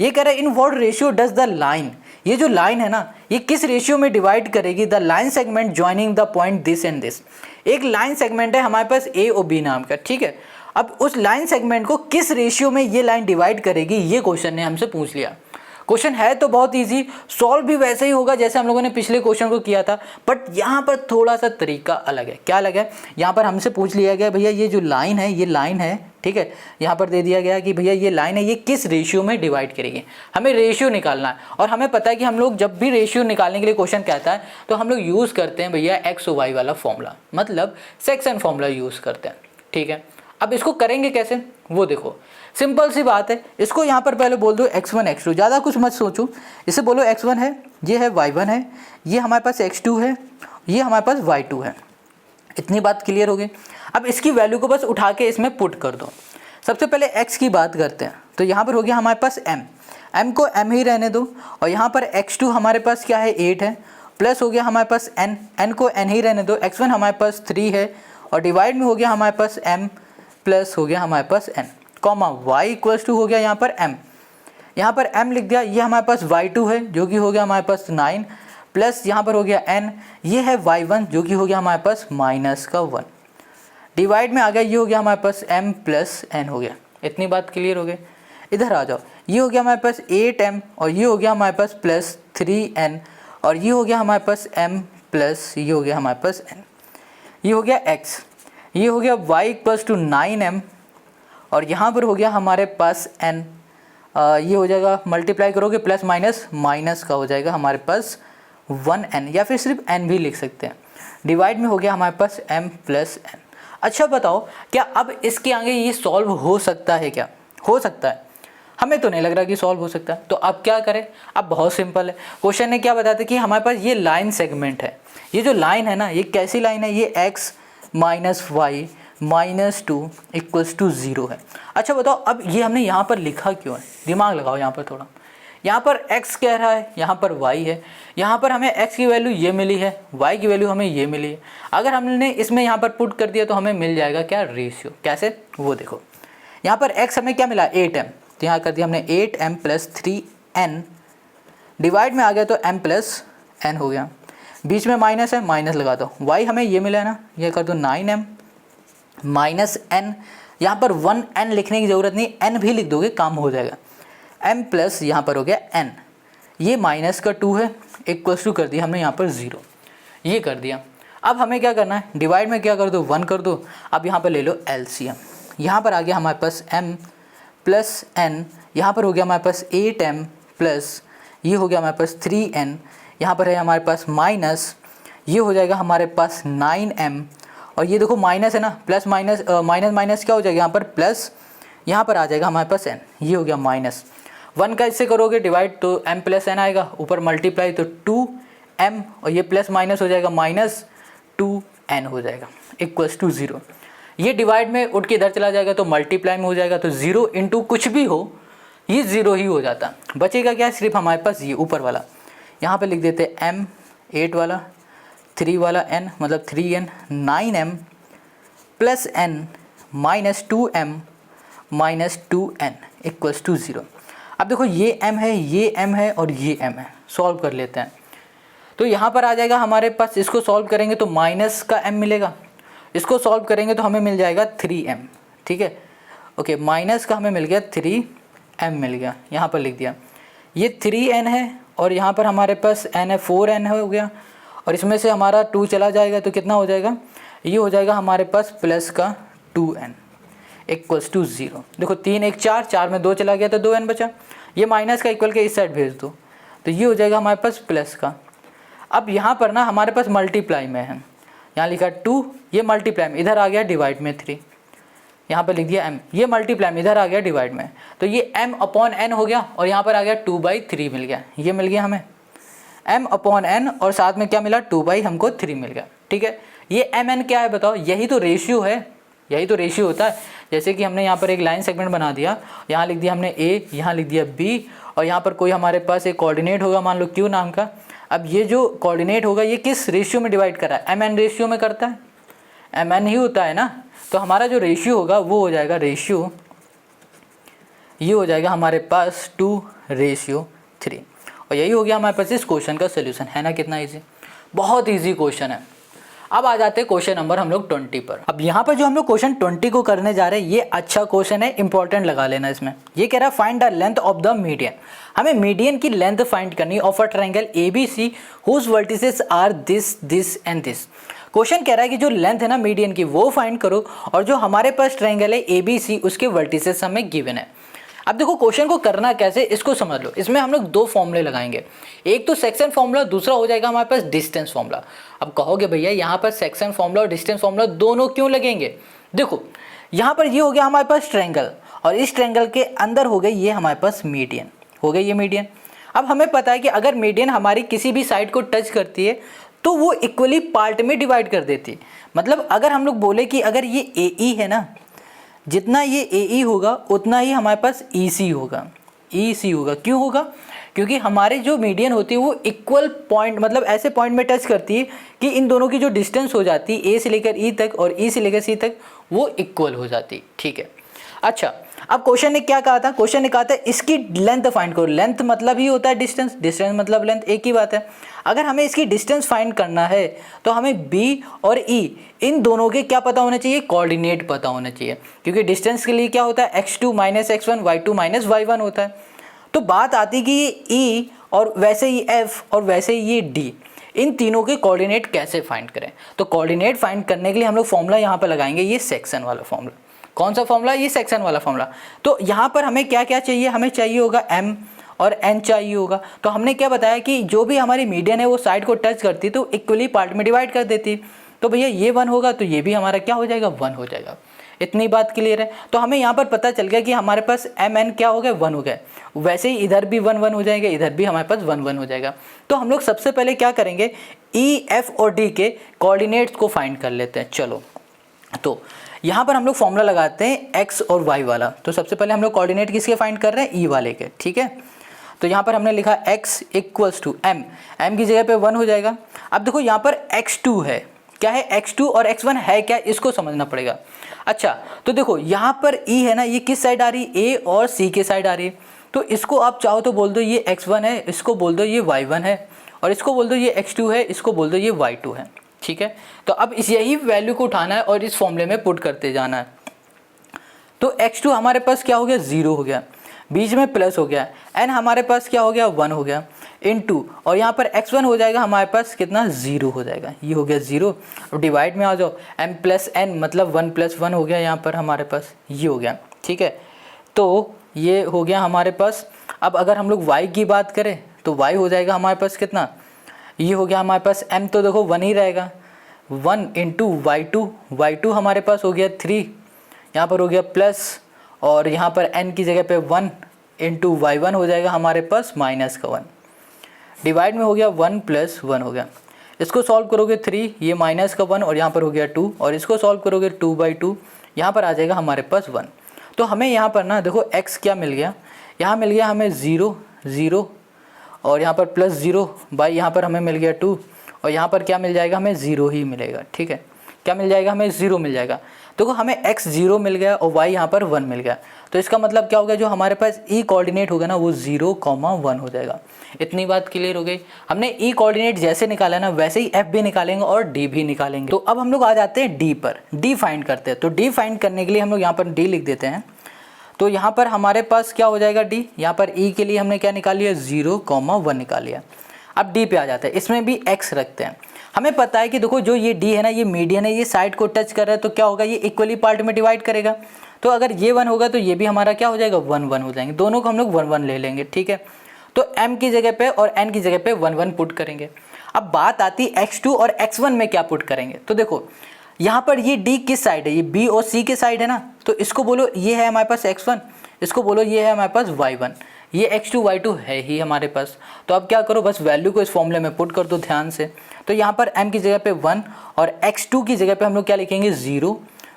ये कह रहा है in what ratio does the line, ये जो लाइन है ना ये किस रेशियो में डिवाइड करेगी the line segment joining the point this and this. एक लाइन सेगमेंट है हमारे पास ए और बी नाम का, ठीक है। अब उस लाइन सेगमेंट को किस रेशियो में ये लाइन डिवाइड करेगी, ये क्वेश्चन ने हमसे पूछ लिया। क्वेश्चन है तो बहुत इजी, सॉल्व भी वैसे ही होगा जैसे हम लोगों ने पिछले क्वेश्चन को किया था, बट यहाँ पर थोड़ा सा तरीका अलग है। क्या अलग है? यहाँ पर हमसे पूछ लिया गया भैया ये जो लाइन है ये लाइन है, ठीक है। यहाँ पर दे दिया गया कि भैया ये लाइन है ये किस रेशियो में डिवाइड करेगी। हमें रेशियो निकालना है और हमें पता है कि हम लोग जब भी रेशियो निकालने के लिए क्वेश्चन कहता है तो हम लोग यूज़ करते हैं भैया एक्स और वाई वाला फॉर्मूला, मतलब सेक्शन फॉर्मूला यूज़ करते हैं, ठीक है। अब इसको करेंगे कैसे वो देखो, सिंपल सी बात है। इसको यहाँ पर पहले बोल दो x1 x2, ज़्यादा कुछ मत सोचो। इसे बोलो x1 है, ये है y1 है, ये हमारे पास x2 है, ये हमारे पास y2 है। इतनी बात क्लियर हो गई। अब इसकी वैल्यू को बस उठा के इसमें पुट कर दो। सबसे पहले x की बात करते हैं, तो यहाँ पर हो गया हमारे पास m को m ही रहने दो, और यहाँ पर x2 हमारे पास क्या है 8 है, प्लस हो गया हमारे पास n को n ही रहने दो, x1 हमारे पास 3 है, और डिवाइड में हो गया हमारे पास m प्लस हो गया हमारे पास n, comma y equals to हो गया यहाँ पर m, यहाँ पर m लिख दिया। ये हमारे पास y2 है जो कि हो गया हमारे पास 9, प्लस यहाँ पर हो गया n, ये है y1 जो कि हो गया हमारे पास माइनस का 1, डिवाइड में आ गया, ये हो गया हमारे पास m प्लस n हो गया। इतनी बात क्लियर हो गई। इधर आ जाओ, ये हो गया हमारे पास 8m और ये हो गया हमारे पास प्लस 3n, और ये हो गया हमारे पास m प्लस ये हो गया हमारे पास n, ये हो गया x, ये हो गया y इक्वल्स टू 9m, और यहाँ पर हो गया हमारे पास n, ये हो जाएगा मल्टीप्लाई करोगे प्लस माइनस माइनस का हो जाएगा हमारे पास 1n, या फिर सिर्फ n भी लिख सकते हैं। डिवाइड में हो गया हमारे पास m प्लस n। अच्छा बताओ क्या अब इसके आगे ये सॉल्व हो सकता है? क्या हो सकता है? हमें तो नहीं लग रहा कि सॉल्व हो सकता है। तो अब क्या करें? अब बहुत सिंपल है। क्वेश्चन ने क्या बताया कि हमारे पास ये लाइन सेगमेंट है, ये जो लाइन है ना ये कैसी लाइन है? ये x minus Y minus 2 equals to 0 है। अच्छा बताओ अब ये हमने यहाँ पर लिखा क्यों है? दिमाग लगाओ यहाँ पर थोड़ा। यहाँ पर x कह रहा है, यहाँ पर y है, यहाँ पर हमें x की वैल्यू ये मिली है, y की वैल्यू हमें ये मिली है। अगर हमने इसमें यहाँ पर पुट कर दिया तो हमें मिल जाएगा क्या? रेशियो। कैसे वो देखो, यहाँ पर x हमें क्या मिला? 8m, तो यहाँ कर दिया हमने 8m प्लस 3n, डिवाइड में आ गया तो m प्लस n हो गया, बीच में माइनस है माइनस लगा दो। y हमें ये मिला है ना, ये कर दो 9m माइनस n, यहाँ पर 1n लिखने की ज़रूरत नहीं, n भी लिख दोगे काम हो जाएगा, m प्लस यहाँ पर हो गया n, ये माइनस का 2 है, इक्वल्स टू कर दिया हमने यहाँ पर 0, ये कर दिया। अब हमें क्या करना है? डिवाइड में क्या कर दो? 1 कर दो। अब यहाँ पर ले लो LCM, यहाँ पर आ गया हमारे पास m प्लस n, यहाँ पर हो गया हमारे पास 8m प्लस ये हो गया हमारे पास 3n, यहाँ पर है हमारे पास माइनस ये हो जाएगा हमारे पास 9m, और ये देखो माइनस है ना, प्लस माइनस माइनस माइनस क्या हो जाएगा यहाँ पर प्लस, यहाँ पर आ जाएगा हमारे पास n, ये हो गया माइनस 1 का इससे करोगे डिवाइड तो m प्लस n आएगा, ऊपर मल्टीप्लाई तो 2m और ये प्लस माइनस हो जाएगा माइनस 2n हो जाएगा इक्वल्स टू 0। ये डिवाइड में उठ के इधर चला जाएगा तो मल्टीप्लाई में हो जाएगा, तो 0 इंटू कुछ भी हो ये 0 ही हो जाता। बचेगा क्या, सिर्फ हमारे पास ये ऊपर वाला, यहाँ पे लिख देते m 8 वाला 3 वाला n मतलब 3n 9m plus n minus 2m minus 2n equals to 0। अब देखो ये m है, ये m है और ये m है, सॉल्व कर लेते हैं। तो यहाँ पर आ जाएगा हमारे पास, इसको सॉल्व करेंगे तो माइनस का m मिलेगा, इसको सॉल्व करेंगे तो हमें मिल जाएगा 3m, ठीक है। ओके, माइनस का हमें मिल गया 3m मिल गया, यहाँ पर लिख दिया। ये 3n है और यहाँ पर हमारे पास n है 4n हो गया, और इसमें से हमारा 2 चला जाएगा तो कितना हो जाएगा, ये हो जाएगा हमारे पास प्लस का 2n इक्वल्स टू 0। देखो 3 1 4, 4 में 2 चला गया तो 2n बचा, ये माइनस का इक्वल के इस साइड भेज दो तो ये हो जाएगा हमारे पास प्लस का। अब यहाँ पर ना हमारे पास मल्टीप्लाई में है, यहाँ लिखा 2, ये मल्टीप्लाई में, इधर आ गया डिवाइड में 3, यहाँ पर लिख दिया m, ये मल्टीप्लाई में इधर आ गया डिवाइड में, तो ये m अपॉन n हो गया और यहाँ पर आ गया 2/3 मिल गया, ये मिल गया हमें m अपॉन n और साथ में क्या मिला 2/3 हमको 3 मिल गया, ठीक है। ये mn क्या है बताओ, यही तो रेशियो है, यही तो रेशियो होता है। जैसे कि हमने यहाँ पर एक लाइन सेगमेंट बना दिया, यहाँ लिख दिया हमने a, यहाँ लिख दिया b, और यहाँ पर कोई हमारे पास एक कोऑर्डिनेट होगा मान लो q नाम का। अब ये जो कोऑर्डिनेट होगा ये किस रेशियो में डिवाइड कर रहा है, mn रेशियो में करता है, mn ही होता है ना, तो हमारा जो रेशियो होगा वो हो जाएगा रेशियो, ये हो जाएगा हमारे पास 2:3, और यही हो गया हमारे पास इस क्वेश्चन का सोल्यूशन, है ना। कितना ईजी, बहुत ईजी क्वेश्चन है। अब आ जाते हैं क्वेश्चन नंबर हम लोग 20 पर। अब यहाँ पर जो हम लोग क्वेश्चन 20 को करने जा रहे हैं ये अच्छा क्वेश्चन है, इंपॉर्टेंट लगा लेना इसमें। ये कह रहा है find the length of the median, हमें मीडियन की लेंथ फाइंड करनी of a triangle ABC whose vertices are this this and this. Question कह रहा है कि जो लेंथ है ना मीडियन की वो फाइंड करो, और जो हमारे पास ट्रायंगल है ABC उसके वर्टिसेस हमें गिवन है। अब देखो क्वेश्चन को करना कैसे इसको समझ लो। इसमें हम लोग 2 फॉर्मूले लगाएंगे, एक तो सेक्शन फॉर्मूला, दूसरा हो जाएगा हमारे पास डिस्टेंस फॉर्मूला। अब कहोगे भैया यहाँ पर सेक्शन फॉर्मूला और डिस्टेंस फॉर्मूला दोनों क्यों लगेंगे। देखो यहाँ पर ये हो गया हमारे पास ट्रायंगल, और इस ट्रायंगल के अंदर हो गई ये हमारे पास मीडियन, हो गई ये मीडियन। अब हमें पता है कि अगर मीडियन हमारी किसी भी साइड को टच करती है तो वो इक्वली पार्ट में डिवाइड कर देती है। मतलब अगर हम लोग बोले कि अगर ये AE है ना, जितना ये AE होगा उतना ही हमारे पास EC होगा, EC होगा। क्यों होगा, क्योंकि हमारे जो मीडियन होती है वो इक्वल पॉइंट, मतलब ऐसे पॉइंट में टच करती है कि इन दोनों की जो डिस्टेंस हो जाती है A से लेकर E तक और E से लेकर C तक वो इक्वल हो जाती है, ठीक है। अच्छा, अब क्वेश्चन ने क्या कहा था, क्वेश्चन ने कहा था इसकी लेंथ फाइंड करो। लेंथ मतलब ही होता है डिस्टेंस, डिस्टेंस मतलब लेंथ, एक ही बात है। अगर हमें इसकी डिस्टेंस फाइंड करना है तो हमें B और E इन दोनों के क्या पता होना चाहिए, कोऑर्डिनेट पता होना चाहिए। क्योंकि डिस्टेंस के लिए क्या होता है x2 - x1 y2 - y1 होता है। तो बात आती है कि ये E और वैसे ही F और वैसे ही ये D, इन तीनों के कोऑर्डिनेट कैसे फाइंड करें। तो कोऑर्डिनेट फाइंड करने के लिए हम लोग फॉर्मूला यहाँ पर लगाएंगे, ये सेक्शन वाला फॉर्मूला। कौन सा फॉर्मूला, ये सेक्शन वाला फॉर्मूला। तो यहाँ पर हमें क्या क्या चाहिए, हमें चाहिए होगा m और n चाहिए होगा। तो हमने क्या बताया कि जो भी हमारी मीडियन है वो साइड को टच करती तो इक्वली पार्ट में डिवाइड कर देती। तो भैया ये 1 होगा तो ये भी हमारा क्या हो जाएगा, 1 हो जाएगा। इतनी बात क्लियर है। तो हमें यहाँ पर पता चल गया कि हमारे पास m n क्या हो गया, 1 हो गया। वैसे ही इधर भी 1 1 हो जाएगा, इधर भी हमारे पास 1 1 हो जाएगा। तो हम लोग सबसे पहले क्या करेंगे, E F और D के कोऑर्डिनेट्स को फाइंड कर लेते हैं। चलो, तो यहाँ पर हम लोग फॉर्मूला लगाते हैं x और y वाला। तो सबसे पहले हम लोग कोऑर्डिनेट किसके फाइंड कर रहे हैं, E वाले के, ठीक है। तो यहाँ पर हमने लिखा x equals to m, m की जगह पे 1 हो जाएगा। अब देखो यहाँ पर x2 है, क्या है x2 और x1 है क्या, इसको समझना पड़ेगा। अच्छा, तो देखो यहाँ पर E है ना, ये किस साइड आ रही है, A और C के साइड आ रही है। तो इसको आप चाहो तो बोल दो ये x1 है, इसको बोल दो ये y1 है, और इसको बोल दो ये x2 है, इसको बोल दो ये y2 है, ठीक है। तो अब इस यही वैल्यू को उठाना है और इस फॉर्मूले में पुट करते जाना है। तो x2 हमारे पास क्या हो गया, 0 हो गया, बीच में प्लस हो गया, n हमारे पास क्या हो गया, 1 हो गया। इनटू और यहाँ पर x1 हो जाएगा हमारे पास कितना 0 हो जाएगा, ये हो गया 0। और डिवाइड में आ जाओ m प्लस n मतलब 1 प्लस 1 हो गया यहाँ पर हमारे पास, ये हो गया। ठीक है, तो ये हो गया हमारे पास। अब अगर हम लोग y की बात करें तो y हो जाएगा हमारे पास कितना, ये हो गया हमारे पास m तो देखो 1 ही रहेगा, 1 इंटू y2 हमारे पास हो गया 3, यहाँ पर हो गया प्लस और यहाँ पर n की जगह पे 1 इंटू y1 हो जाएगा हमारे पास माइनस का 1, डिवाइड में हो गया 1 प्लस 1 हो गया। इसको सॉल्व करोगे 3, ये माइनस का 1 और यहाँ पर हो गया 2 और इसको सॉल्व करोगे 2/2, यहाँ पर आ जाएगा हमारे पास 1। तो हमें यहाँ पर ना देखो x क्या मिल गया, यहाँ मिल गया हमें 0 0 और यहाँ पर प्लस 0 बाई यहाँ पर हमें मिल गया 2 और यहाँ पर क्या मिल जाएगा हमें 0 ही मिलेगा। ठीक है, क्या मिल जाएगा हमें 0 मिल जाएगा। देखो हमें x 0 मिल गया और y यहाँ पर 1 मिल गया, तो इसका मतलब क्या होगा, जो हमारे पास e कोऑर्डिनेट होगा ना वो 0,1 हो जाएगा। इतनी बात क्लियर हो गई। हमने e कोऑर्डिनेट जैसे निकाला ना वैसे ही f भी निकालेंगे और d भी निकालेंगे। तो अब हम लोग आ जाते हैं d पर, d फाइंड करते हैं। तो d फाइंड करने के लिए हम लोग यहाँ पर d लिख देते हैं। तो यहाँ पर हमारे पास क्या हो जाएगा d, यहाँ पर e के लिए हमने क्या निकाल लिया 0,1 निकाल लिया। अब d पे आ जाता है, इसमें भी x रखते हैं। हमें पता है कि देखो जो ये d है ना ये मीडियन है, ये साइड को टच कर रहा है तो क्या होगा, ये इक्वली पार्ट में डिवाइड करेगा। तो अगर ये 1 होगा तो ये भी हमारा क्या हो जाएगा 1 1 हो जाएंगे, दोनों को हम लोग 1 1 ले लेंगे। ठीक है, तो m की जगह पे और n की जगह पे 1 1 पुट करेंगे। अब बात आती है x2 और x1 में क्या पुट करेंगे। तो देखो यहाँ पर ये d किस साइड है, ये b और c के साइड है ना, तो इसको बोलो ये है हमारे पास x1, इसको बोलो ये है हमारे पास y1, ये x2 y2 है ही हमारे पास। तो अब क्या करो, बस वैल्यू को इस फॉर्मूले में पुट कर दो ध्यान से। तो यहाँ पर m की जगह पे 1 और x2 की जगह पे हम लोग क्या लिखेंगे 0,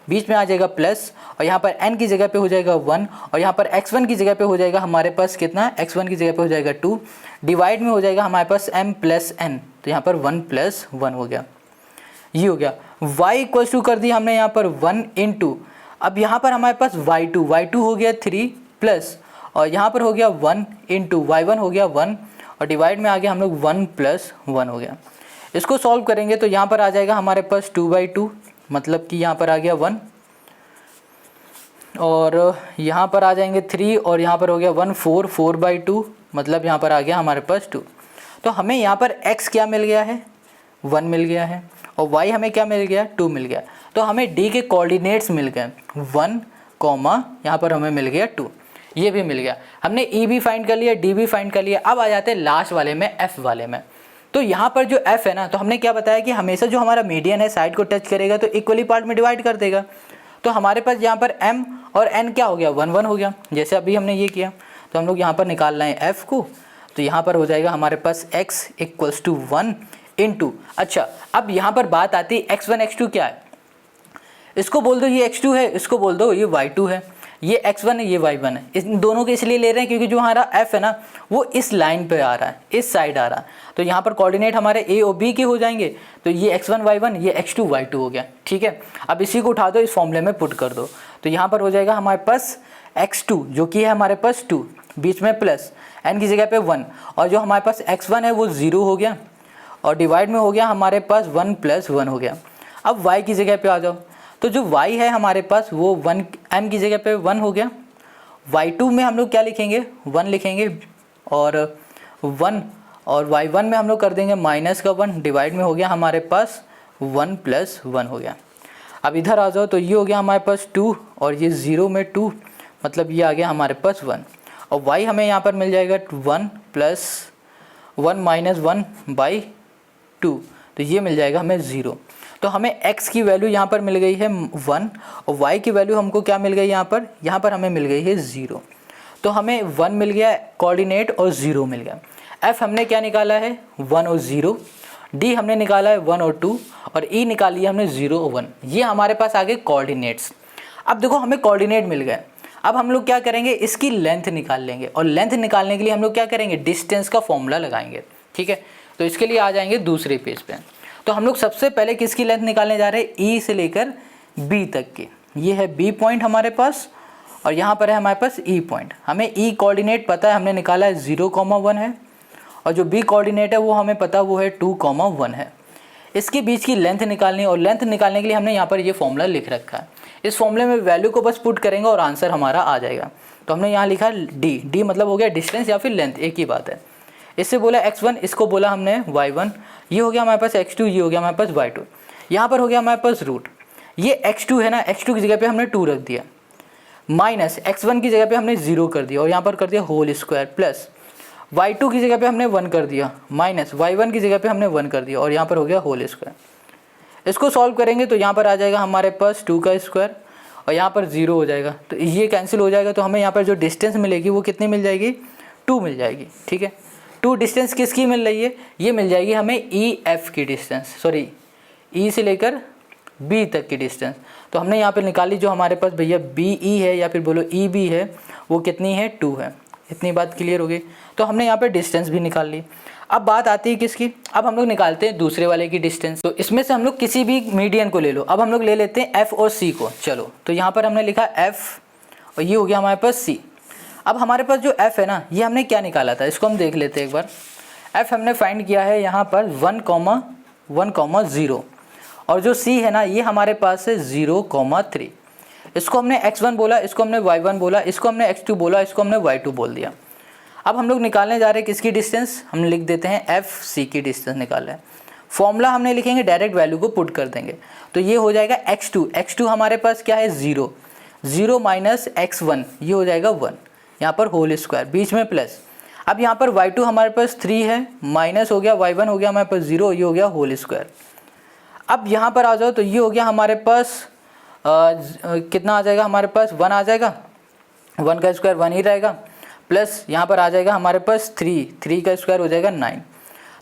बीच में आ जाएगा प्लस और यहाँ पर n की जगह पे हो जाएगा 1 और यहाँ पर x1 की जगह पे हो जाएगा हमारे पास कितना, x1 की जगह पे हो जाएगा 2, डिवाइड में हो जाएगा हमारे पास m प्लस n, तो यहाँ पर 1 प्लस 1 हो गया, ये हो गया। y इक्वल्स टू कर दिया हमने यहाँ पर 1 इंटू, अब यहाँ पर हमारे पास y2 हो गया 3 प्लस और यहाँ पर हो गया 1 इंटू y1 हो गया 1 और डिवाइड में आ गया हम लोग 1 प्लस 1 हो गया। इसको सॉल्व करेंगे तो यहाँ पर आ जाएगा हमारे पास 2/2 मतलब कि यहाँ पर आ गया 1 और यहाँ पर आ जाएंगे 3 और यहाँ पर हो गया 1 4/2 मतलब यहाँ पर आ गया हमारे पास 2। तो हमें यहाँ पर x क्या मिल गया है 1 मिल गया है और y हमें क्या मिल गया 2 मिल गया। तो हमें d के कोऑर्डिनेट्स मिल गए 1, यहाँ पर हमें मिल गया 2, ये भी मिल गया। हमने e भी फाइंड कर लिया, d भी फाइंड कर लिया। अब आ जाते हैं लास्ट वाले में f वाले में। तो यहाँ पर जो f है ना, तो हमने क्या बताया कि हमेशा जो हमारा मीडियन है साइड को टच करेगा तो इक्वली पार्ट में डिवाइड कर देगा। तो हमारे पास यहाँ पर m और n क्या हो गया 1 1 हो गया, जैसे अभी हमने ये किया। तो हम लोग यहाँ पर निकाल रहे हैं f को, तो यहाँ पर हो जाएगा हमारे पास x इक्वल्स टू 1 इंटू, अच्छा अब यहाँ पर बात आती है x1 x2 क्या है, इसको बोल दो ये x2 है, इसको बोल दो ये y2 है, ये x1 है ये y1 है। इन दोनों को इसलिए ले रहे हैं क्योंकि जो हमारा f है ना वो इस लाइन पे आ रहा है, इस साइड आ रहा है। तो यहाँ पर कोऑर्डिनेट हमारे a और b के हो जाएंगे, तो ये x1 y1 ये x2 y2 हो गया। ठीक है, अब इसी को उठा दो इस फॉर्मूले में पुट कर दो, तो यहाँ पर हो जाएगा हमारे पास x2 जो कि है हमारे पास 2, बीच में प्लस n की जगह पे 1 और जो हमारे पास x1 है वो 0 हो गया और डिवाइड में हो गया हमारे पास 1 प्लस 1 हो गया। अब y की जगह पे आ जाओ, तो जो y है हमारे पास वो 1 m की जगह पे 1 हो गया। y2 में हम लोग क्या लिखेंगे 1 लिखेंगे और 1 और y1 में हम लोग कर देंगे माइनस का 1, डिवाइड में हो गया हमारे पास 1 प्लस 1 हो गया। अब इधर आ जाओ, तो ये हो गया हमारे पास 2 और ये 0 में 2 मतलब ये आ गया हमारे पास 1 और y हमें यहाँ पर मिल जाएगा 1 प्लस 1 माइनस 1 बाई 2, तो ये मिल जाएगा हमें 0। तो हमें x की वैल्यू यहाँ पर मिल गई है 1 और y की वैल्यू हमको क्या मिल गई यहाँ पर हमें मिल गई है 0। तो हमें 1 मिल गया कोऑर्डिनेट और 0 मिल गया। f हमने क्या निकाला है 1 और 0, d हमने निकाला है 1 और 2 और e निकाल लिया हमने 0 और 1। ये हमारे पास आ गए कोऑर्डिनेट्स। अब देखो हमें कोऑर्डिनेट मिल गए, अब हम लोग क्या करेंगे इसकी लेंथ निकाल लेंगे और लेंथ निकालने के लिए हम लोग क्या करेंगे डिस्टेंस का फॉर्मूला लगाएंगे। ठीक है, तो इसके लिए आ जाएंगे दूसरे पेज पे। तो हम लोग सबसे पहले किसकी लेंथ निकालने जा रहे हैं E से लेकर B तक की। ये है B पॉइंट हमारे पास और यहाँ पर है हमारे पास E पॉइंट। हमें E कोऑर्डिनेट पता है, हमने निकाला है 0,1 है और जो B कोऑर्डिनेट है वो हमें पता वो है 2,1 है। इसके बीच की लेंथ निकालनी और लेंथ निकालने के लिए हमने यहाँ पर ये फॉर्मूला लिख रखा है। इस फॉर्मूले में वैल्यू को बस पुट करेंगे और आंसर हमारा आ जाएगा। तो हमने यहाँ लिखा D मतलब हो गया डिस्टेंस या फिर लेंथ, एक ही बात है। इससे बोला x1, इसको बोला हमने y1, ये हो गया हमारे पास x2, ये हो गया हमारे पास y2। यहाँ पर हो गया हमारे पास रूट, ये x2 है ना, x2 की जगह पे हमने 2 रख दिया, माइनस x1 की जगह पे हमने 0 कर दिया और यहाँ पर कर दिया होल स्क्वायर, प्लस y2 की जगह पे हमने 1 कर दिया, माइनस y1 की जगह पे हमने 1 कर दिया और यहाँ पर हो गया होल स्क्वायर। इसको सॉल्व करेंगे तो यहाँ पर आ जाएगा हमारे पास 2 का स्क्वायर और यहाँ पर 0 हो जाएगा, तो ये कैंसिल हो जाएगा। तो हमें यहाँ पर जो डिस्टेंस मिलेगी वो कितनी मिल जाएगी, 2 मिल जाएगी। ठीक है, 2 डिस्टेंस किसकी मिल रही है, ये मिल जाएगी हमें EF की डिस्टेंस, सॉरी E से लेकर B तक की डिस्टेंस। तो हमने यहाँ पर निकाली जो हमारे पास भैया BE है या फिर बोलो EB है, वो कितनी है, 2 है। इतनी बात क्लियर हो गई। तो हमने यहाँ पर डिस्टेंस भी निकाल ली। अब बात आती है किसकी, अब हम लोग निकालते हैं दूसरे वाले की डिस्टेंस। तो इसमें से हम लोग किसी भी मीडियन को ले लो। अब हम लोग ले लेते हैं F और C को। चलो, तो यहाँ पर हमने लिखा F और ये हो गया हमारे पास C। अब हमारे पास जो F है ना, ये हमने क्या निकाला था, इसको हम देख लेते हैं एक बार। F हमने फाइंड किया है यहाँ पर 1,0 और जो C है ना, ये हमारे पास है 0,3। इसको हमने x1 बोला, इसको हमने y1 बोला, इसको हमने x2 बोला, इसको हमने y2 बोल दिया। अब हम लोग निकालने जा रहे हैं किसकी डिस्टेंस, हम लिख देते हैं FC की डिस्टेंस निकाल रहे हैं। फॉर्मूला हमने लिखेंगे, डायरेक्ट वैल्यू को पुट कर देंगे, तो ये हो जाएगा x2 हमारे पास क्या है 0 माइनस x1, ये हो जाएगा 1, यहाँ पर होल स्क्वायर, बीच में प्लस। अब यहाँ पर y2 हमारे पास 3 है, माइनस हो गया, y1 हो गया हमारे पास 0, ये हो गया होल स्क्वायर। अब यहाँ पर आ जाओ, तो ये हो गया हमारे पास कितना आ जाएगा, हमारे पास 1 आ जाएगा, 1 का स्क्वायर 1 ही रहेगा, प्लस यहाँ पर आ जाएगा हमारे पास 3 का स्क्वायर हो जाएगा 9।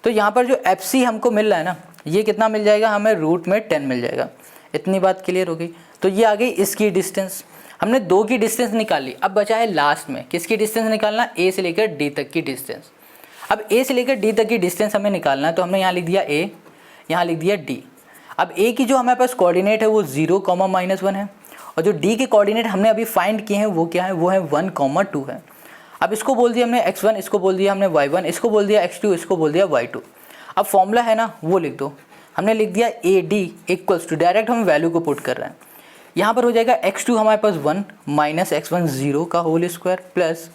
तो यहाँ पर जो FC हमको मिल रहा है ना, ये कितना मिल जाएगा हमें, रूट में 10 मिल जाएगा। इतनी बात क्लियर हो गई। तो ये आ गई इसकी डिस्टेंस। हमने 2 की डिस्टेंस निकाली। अब बचा है लास्ट में किसकी डिस्टेंस निकालना, A से लेकर D तक की डिस्टेंस। अब A से लेकर D तक की डिस्टेंस हमें निकालना है, तो हमने यहाँ लिख दिया A, यहाँ लिख दिया D। अब A की जो हमारे पास कोऑर्डिनेट है वो 0,-1 है और जो D के कोऑर्डिनेट हमने अभी फाइंड किए हैं वो क्या है, वो है 1,2 है। अब इसको बोल दिया हमने x1, इसको बोल दिया हमने y1, इसको बोल दिया x2, इसको बोल दिया y2। अब फॉर्मूला है ना, वो लिख दो। हमने लिख दिया AD इक्वल्स टू, डायरेक्ट हम वैल्यू को पुट कर रहे हैं। यहाँ पर हो जाएगा x2 हमारे पास 1 माइनस x1 0 का होल स्क्वायर, प्लस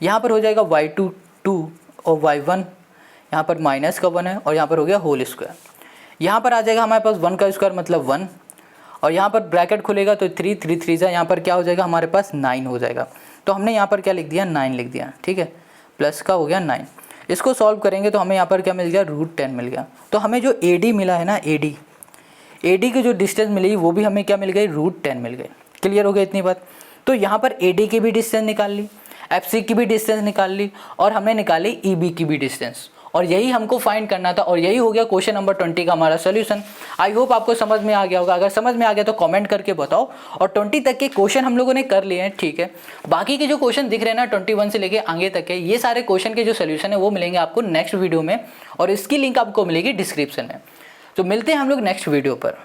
यहाँ पर हो जाएगा y2 2 और y1 यहाँ पर माइनस का 1 है और यहाँ पर हो गया होल स्क्वायर। यहाँ पर आ जाएगा हमारे पास 1 का स्क्वायर मतलब 1 और यहाँ पर ब्रैकेट खुलेगा तो 3 3 यहाँ पर क्या हो जाएगा हमारे पास 9 हो जाएगा। तो हमने यहाँ पर क्या लिख दिया, 9 लिख दिया। ठीक है, प्लस का हो गया 9। इसको सॉल्व करेंगे तो हमें यहाँ पर क्या मिल गया, √10 मिल गया। तो हमें जो AD मिला है ना, AD की जो डिस्टेंस मिली वो भी हमें क्या मिल गई, √10 मिल गई। क्लियर हो गया इतनी बात। तो यहाँ पर AD की भी डिस्टेंस निकाल ली, FC की भी डिस्टेंस निकाल ली और हमने निकाली EB की भी डिस्टेंस, और यही हमको फाइंड करना था। और यही हो गया क्वेश्चन नंबर 20 का हमारा सोल्यूशन। आई होप आपको समझ में आ गया होगा। अगर समझ में आ गया तो कमेंट करके बताओ। और 20 तक के क्वेश्चन हम लोगों ने कर लिए हैं। ठीक है, बाकी के जो क्वेश्चन दिख रहे हैं ना 21 से लेके आगे तक के, ये सारे क्वेश्चन के जो सोल्यूशन है वो मिलेंगे आपको नेक्स्ट वीडियो में और इसकी लिंक आपको मिलेगी डिस्क्रिप्शन में। तो मिलते हैं हम लोग नेक्स्ट वीडियो पर।